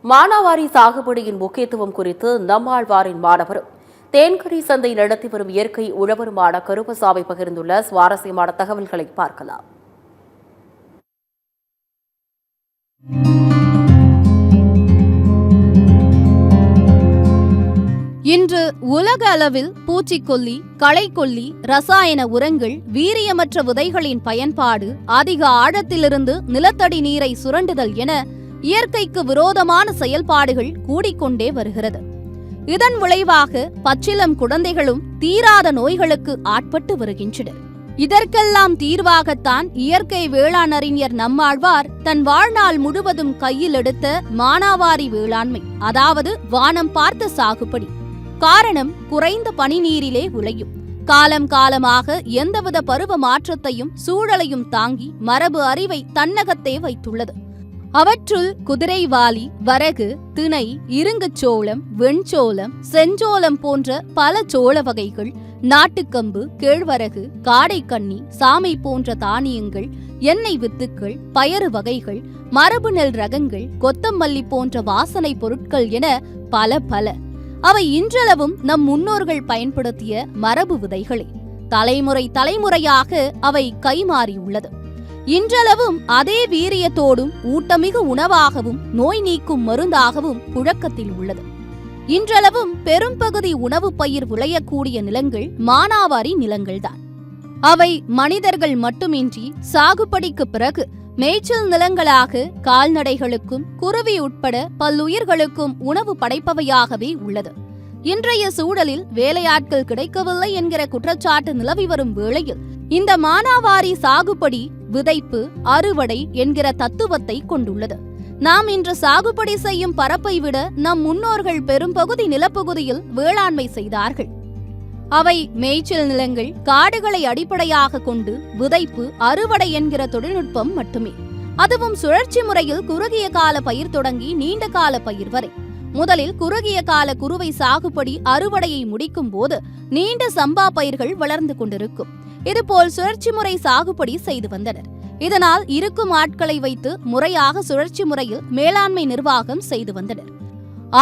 மானாவாரி சாகுபடியின் முக்கியத்துவம் குறித்து நம்மாழ்வாரின் மாணவரும் தேன்கனி சந்தை நடத்தி வரும் இயற்கை உழவருமான கருப்பசாமி பகிர்ந்துள்ள சுவாரஸ்யமான தகவல்களை பார்க்கலாம். இன்று உலக அளவில் பூச்சிக்கொல்லி, களைக்கொல்லி, ரசாயன உரங்கள், வீரியமற்ற விதைகளின் பயன்பாடு, அதிக ஆழத்திலிருந்து நிலத்தடி நீரை சுரண்டுதல் என இயற்கைக்கு விரோதமான செயல்பாடுகள் கூடிக்கொண்டே வருகிறது. இதன் விளைவாக பச்சிளம் குழந்தைகளும் தீராத நோய்களுக்கு ஆட்பட்டு வருகின்றனர். இதற்கெல்லாம் தீர்வாகத்தான் இயற்கை வேளாண் அறிஞர் நம்மாழ்வார் தன் வாழ்நாள் முழுவதும் கையில் எடுத்த மானாவாரி வேளாண்மை, அதாவது வானம் பார்த்த சாகுபடி. காரணம், குறைந்த பனி நீரிலே விளையும், காலம் காலமாக எந்தவித பருவ மாற்றத்தையும் சூழலையும் தாங்கி மரபு அறிவை தன்னகத்தே வைத்துள்ளது. அவற்றுள் குதிரைவாலி, வரகு, திணை, இருங்குச்சோளம், வெண்சோளம், செஞ்சோளம் போன்ற பல சோள வகைகள், நாட்டுக்கம்பு, கேழ்வரகு, காடைக்கண்ணி, சாமை போன்ற தானியங்கள், எண்ணெய் வித்துக்கள், பயறு வகைகள், மரபு நெல் ரகங்கள், கொத்தமல்லி போன்ற வாசனை பொருட்கள் என பல பல. அவை இன்றளவும் நம் முன்னோர்கள் பயன்படுத்திய மரபு விதைகளே. தலைமுறை தலைமுறையாக அவை கைமாறியுள்ளது. இன்றளவும் அதே வீரியத்தோடும் ஊட்டமிகு உணவாகவும் நோய் நீக்கும் மருந்தாகவும் புழக்கத்தில் உள்ளது. இன்றளவும் பெரும்பகுதி உணவு பயிர் விளையக்கூடிய நிலங்கள் மானாவாரி நிலங்கள்தான். அவை மனிதர்கள் மட்டுமின்றி சாகுபடிக்கு பிறகு மேய்ச்சல் நிலங்களாக கால்நடைகளுக்கும் குருவி உட்பட பல்லுயிர்களுக்கும் உணவு படைப்பவையாகவே உள்ளது. இன்றைய சூழலில் வேலையாட்கள் கிடைக்கவில்லை என்கிற குற்றச்சாட்டு நிலவி வரும் வேளையில் இந்த மானாவாரி சாகுபடி விதைப்பு, அறுவடை என்கிற தத்துவத்தை கொண்டுள்ளது. நாம் இன்று சாகுபடி செய்யும் பரப்பை விட நம் முன்னோர்கள் பெரும்பகுதி நிலப்பகுதியில் வேளாண்மை செய்தார்கள். அவை மேய்ச்சல் நிலங்கள், காடுகளை அடிப்படையாக கொண்டு விதைப்பு, அறுவடை என்கிற தொழில்நுட்பம் மட்டுமே. அதுவும் சுழற்சி முறையில் குறுகிய கால பயிர் தொடங்கி நீண்ட கால பயிர் வரை. முதலில் குறுகிய கால குறுவை சாகுபடி அறுவடையை முடிக்கும் போது நீண்ட சம்பா பயிர்கள் வளர்ந்து கொண்டிருக்கும். இதுபோல் சுழற்சி முறை சாகுபடி செய்து வந்தனர். இதனால் இருக்கும் ஆட்களை வைத்து முறையாக சுழற்சி முறையில் மேலாண்மை நிர்வாகம் செய்து வந்தனர்.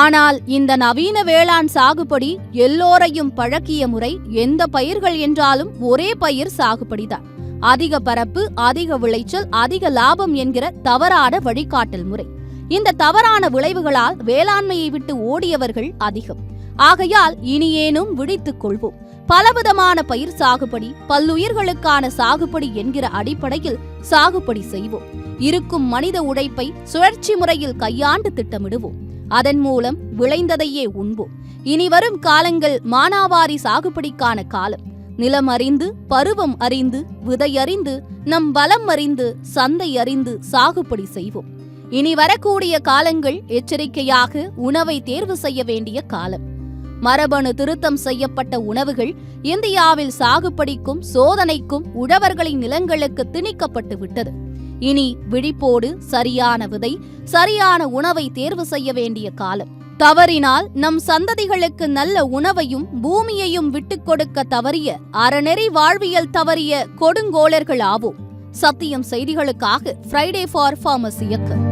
ஆனால் இந்த நவீன வேளாண் சாகுபடி எல்லோரையும் பழக்கிய முறை. எந்த பயிர்கள் என்றாலும் ஒரே பயிர் சாகுபடிதான். அதிக பரப்பு, அதிக விளைச்சல், அதிக லாபம் என்கிற தவறான வழிகாட்டல் முறை. இந்த தவறான விளைவுகளால் வேளாண்மையை விட்டு ஓடியவர்கள் அதிகம். ஆகையால் இனியேனும் விழித்துக் கொள்வோம். பலவிதமான பயிர் சாகுபடி, பல்லுயிர்களுக்கான சாகுபடி என்கிற அடிப்படையில் சாகுபடி செய்வோம். இருக்கும் மனித உழைப்பை சுழற்சி முறையில் கையாண்டு திட்டமிடுவோம். அதன் மூலம் விளைந்ததையே உண்போம். இனி வரும் காலங்கள் மானாவாரி சாகுபடிக்கான காலம். நிலம் அறிந்து, பருவம் அறிந்து, விதை அறிந்து, நம் பலம் அறிந்து, சந்தை அறிந்து சாகுபடி செய்வோம். இனி வரக்கூடிய காலங்கள் எச்சரிக்கையாக உணவை தேர்வு செய்ய வேண்டிய காலம். மரபணு திருத்தம் செய்யப்பட்ட உணவுகள் இந்தியாவில் சாகுபடிக்கும் சோதனைக்கும் உழவர்களின் நிலங்களுக்கு திணிக்கப்பட்டு விட்டது. இனி விழிப்போடு சரியான விதை, சரியான உணவை தேர்வு செய்ய வேண்டிய காலம். தவறினால் நம் சந்ததிகளுக்கு நல்ல உணவையும் பூமியையும் விட்டுக் கொடுக்க தவறிய, அறநெறி வாழ்வியல் தவறிய கொடுங்கோளர்கள் ஆவோம். சத்தியம் செய்திகளுக்காக ஃப்ரைடே ஃபார் ஃபார்மர்ஸ் இயக்கம்.